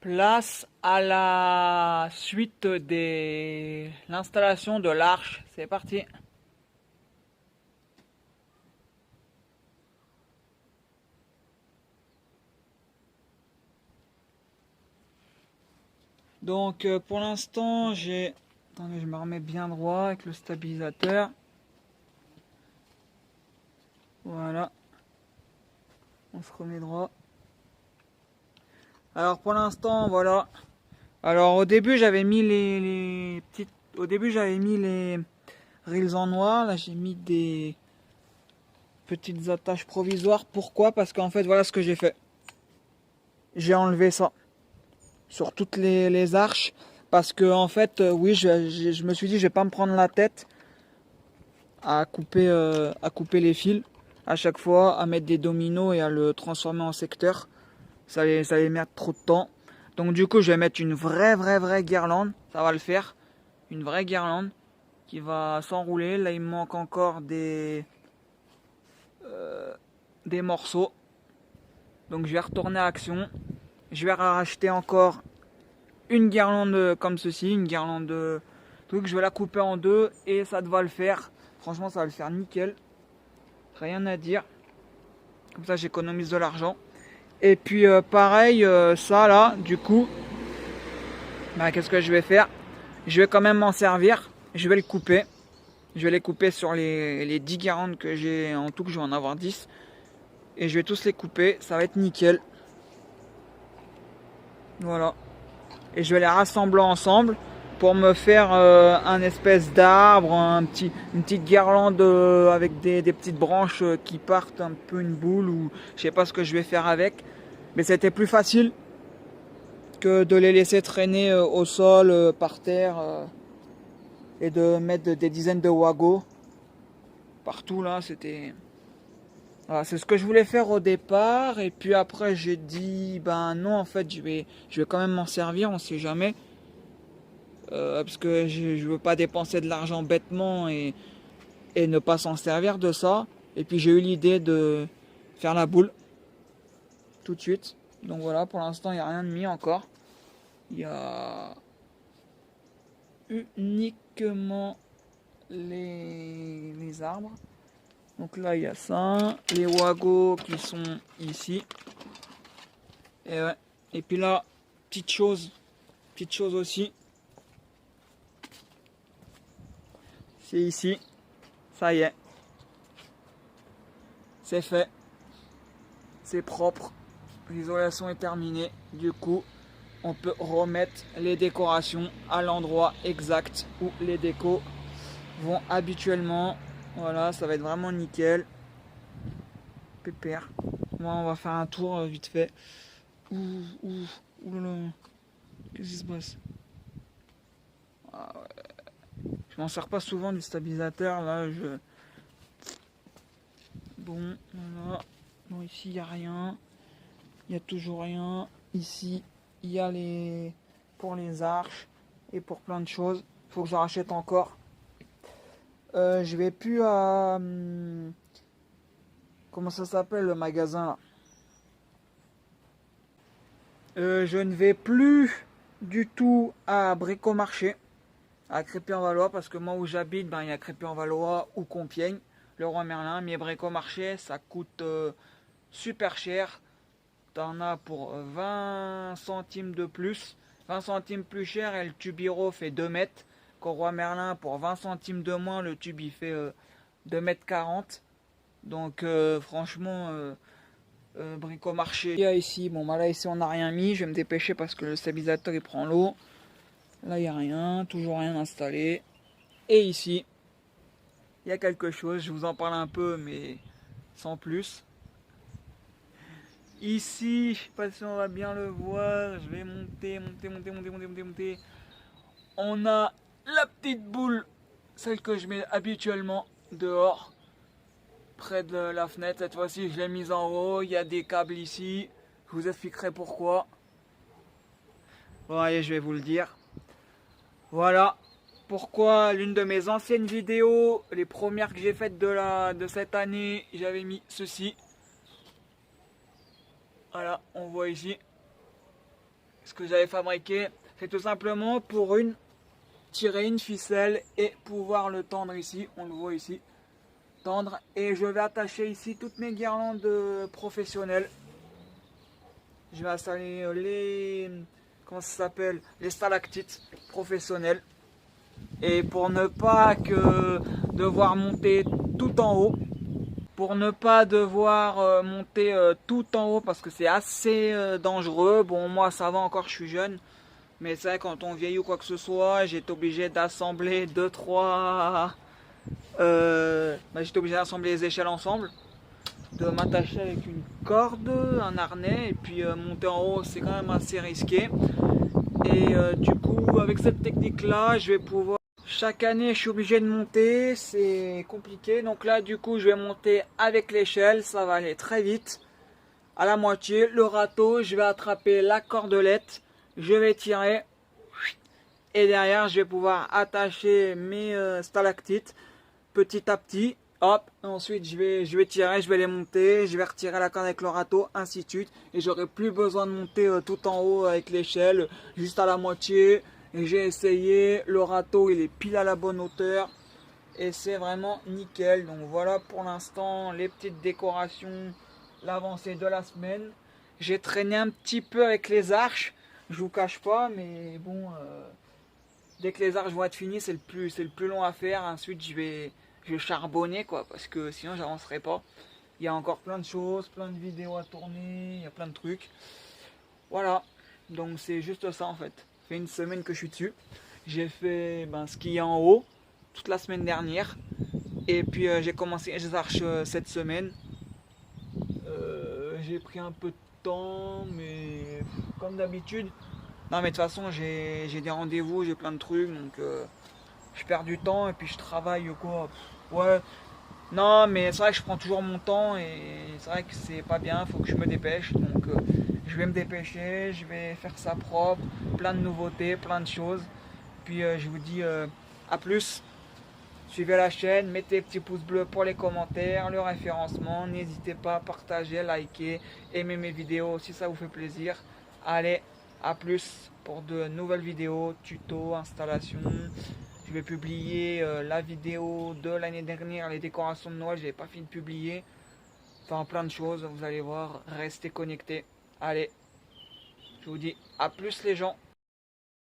Place à la suite de l'installation de l'arche. C'est parti. Donc pour l'instant j'ai... Attendez, je me remets bien droit avec le stabilisateur. Voilà. On se remet droit. Alors pour l'instant, voilà. Alors au début j'avais mis les petites... Au début j'avais mis les rails en noir. Là j'ai mis des petites attaches provisoires. Pourquoi? Parce qu'en fait voilà ce que j'ai fait. J'ai enlevé ça sur toutes les arches. Parce que en fait, oui, je me suis dit je vais pas me prendre la tête à couper les fils à chaque fois, à mettre des dominos et à le transformer en secteur. Ça allait mettre trop de temps. Donc du coup je vais mettre une vraie guirlande. Ça va le faire. Une vraie guirlande qui va s'enrouler. Là il me manque encore des morceaux. Donc je vais retourner à Action. Je vais racheter encore une guirlande comme ceci. Une guirlande truc. Je vais la couper en deux et ça va le faire. Franchement ça va le faire nickel. Rien à dire. Comme ça j'économise de l'argent. Et puis pareil, ça là, du coup, bah, qu'est-ce que je vais faire? Je vais quand même m'en servir. Je vais le couper. Je vais les couper sur les 10 guirlandes que j'ai en tout, que je vais en avoir 10. Et je vais tous les couper. Ça va être nickel. Voilà. Et je vais les rassembler ensemble pour me faire un espèce d'arbre, une petite guirlande avec des petites branches qui partent un peu une boule ou je sais pas ce que je vais faire avec. Mais c'était plus facile que de les laisser traîner au sol, par terre et de mettre des dizaines de wagos partout là. C'était... Voilà, c'est ce que je voulais faire au départ et puis après j'ai dit ben non en fait je vais quand même m'en servir, on sait jamais. Parce que je veux pas dépenser de l'argent bêtement et ne pas s'en servir de ça. Et puis j'ai eu l'idée de faire la boule tout de suite. Donc voilà, pour l'instant il n'y a rien de mis encore. Il y a uniquement les arbres. Donc là il y a ça, les wagos qui sont ici. Et ouais. Et puis là, petite chose aussi, c'est ici. Ça y est, c'est fait, c'est propre, l'isolation est terminée. Du coup, on peut remettre les décorations à l'endroit exact où les décos vont habituellement. Voilà, ça va être vraiment nickel. Pépère. Moi, on va faire un tour vite fait. Ouh, ouh, ouh là là. Qu'est-ce qui se passe? Ah ouais. Je m'en sers pas souvent du stabilisateur. Là, Bon, voilà. Bon, ici, il n'y a rien. Il n'y a toujours rien. Ici, il y a les... pour les arches et pour plein de choses. Il faut que je rachète encore. Je vais plus à... comment ça s'appelle le magasin là? Je ne vais plus du tout à Bricomarché, à Crépy-en-Valois, parce que moi où j'habite, ben, il y a Crépy-en-Valois ou Compiègne, le Roi Merlin. Mais Bricomarché, ça coûte super cher. T'en as pour 20 centimes de plus, 20 centimes plus cher, et le tubiro fait 2 mètres. Qu'au Roi Merlin, pour 20 centimes de moins, le tube il fait 2 mètres 40. Donc franchement, Bricomarché. Il y a ici, bon bah là ici on n'a rien mis, je vais me dépêcher parce que le stabilisateur il prend l'eau. Là il n'y a rien, toujours rien installé. Et ici, il y a quelque chose, je vous en parle un peu mais sans plus. Ici, je sais pas si on va bien le voir, je vais monter. On a la petite boule, celle que je mets habituellement dehors, près de la fenêtre. Cette fois-ci, je l'ai mise en haut, il y a des câbles ici, je vous expliquerai pourquoi. Bon, allez, je vais vous le dire. Voilà pourquoi l'une de mes anciennes vidéos, les premières que j'ai faites de cette année, j'avais mis ceci. Voilà, on voit ici. ce que j'avais fabriqué, c'est tout simplement pour tirer une ficelle et pouvoir le tendre ici. On le voit ici. Tendre. Et je vais attacher ici toutes mes guirlandes professionnelles. Je vais installer comment ça s'appelle, les stalactites professionnelles. Et pour ne pas devoir monter tout en haut, pour ne pas devoir monter tout en haut parce que c'est assez dangereux. Bon, moi ça va encore, je suis jeune. Mais c'est vrai, quand on vieillit ou quoi que ce soit, j'étais obligé d'assembler 2-3... j'étais obligé d'assembler les échelles ensemble, de m'attacher avec une corde, un harnais, et puis monter en haut, c'est quand même assez risqué. Et du coup, avec cette technique-là, je vais pouvoir... Chaque année, je suis obligé de monter, c'est compliqué. Donc là, du coup, je vais monter avec l'échelle, ça va aller très vite. À la moitié, le râteau, je vais attraper la cordelette, je vais tirer. Et derrière, je vais pouvoir attacher mes stalactites petit à petit. Hop, ensuite je vais tirer, je vais les monter, je vais retirer la corde avec le râteau, ainsi de suite. Et j'aurai plus besoin de monter tout en haut avec l'échelle, juste à la moitié. Et j'ai essayé, le râteau il est pile à la bonne hauteur. Et c'est vraiment nickel. Donc voilà pour l'instant les petites décorations, l'avancée de la semaine. J'ai traîné un petit peu avec les arches, je vous cache pas, mais bon, dès que les arches vont être finies, c'est le plus long à faire. Ensuite je vais charbonner quoi, parce que sinon j'avancerai pas. Il y a encore plein de choses, plein de vidéos à tourner, il y a plein de trucs. Voilà, donc c'est juste ça en fait. Ça fait une semaine que je suis dessus. J'ai fait skier en haut toute la semaine dernière. Et puis j'ai commencé les arches cette semaine. J'ai pris un peu de temps, mais comme d'habitude. Non mais de toute façon j'ai des rendez-vous, j'ai plein de trucs, donc je perds du temps et puis je travaille quoi. Ouais, non mais c'est vrai que je prends toujours mon temps et c'est vrai que c'est pas bien, faut que je me dépêche. Donc je vais me dépêcher, je vais faire ça propre, plein de nouveautés, plein de choses. Puis je vous dis à plus. Suivez la chaîne, mettez des petits pouces bleus pour les commentaires, le référencement. N'hésitez pas à partager, liker, aimer mes vidéos si ça vous fait plaisir. Allez, à plus pour de nouvelles vidéos, tutos, installations. Je vais publier la vidéo de l'année dernière, les décorations de Noël, je n'avais pas fini de publier. Enfin, plein de choses, vous allez voir, restez connectés. Allez, je vous dis à plus les gens.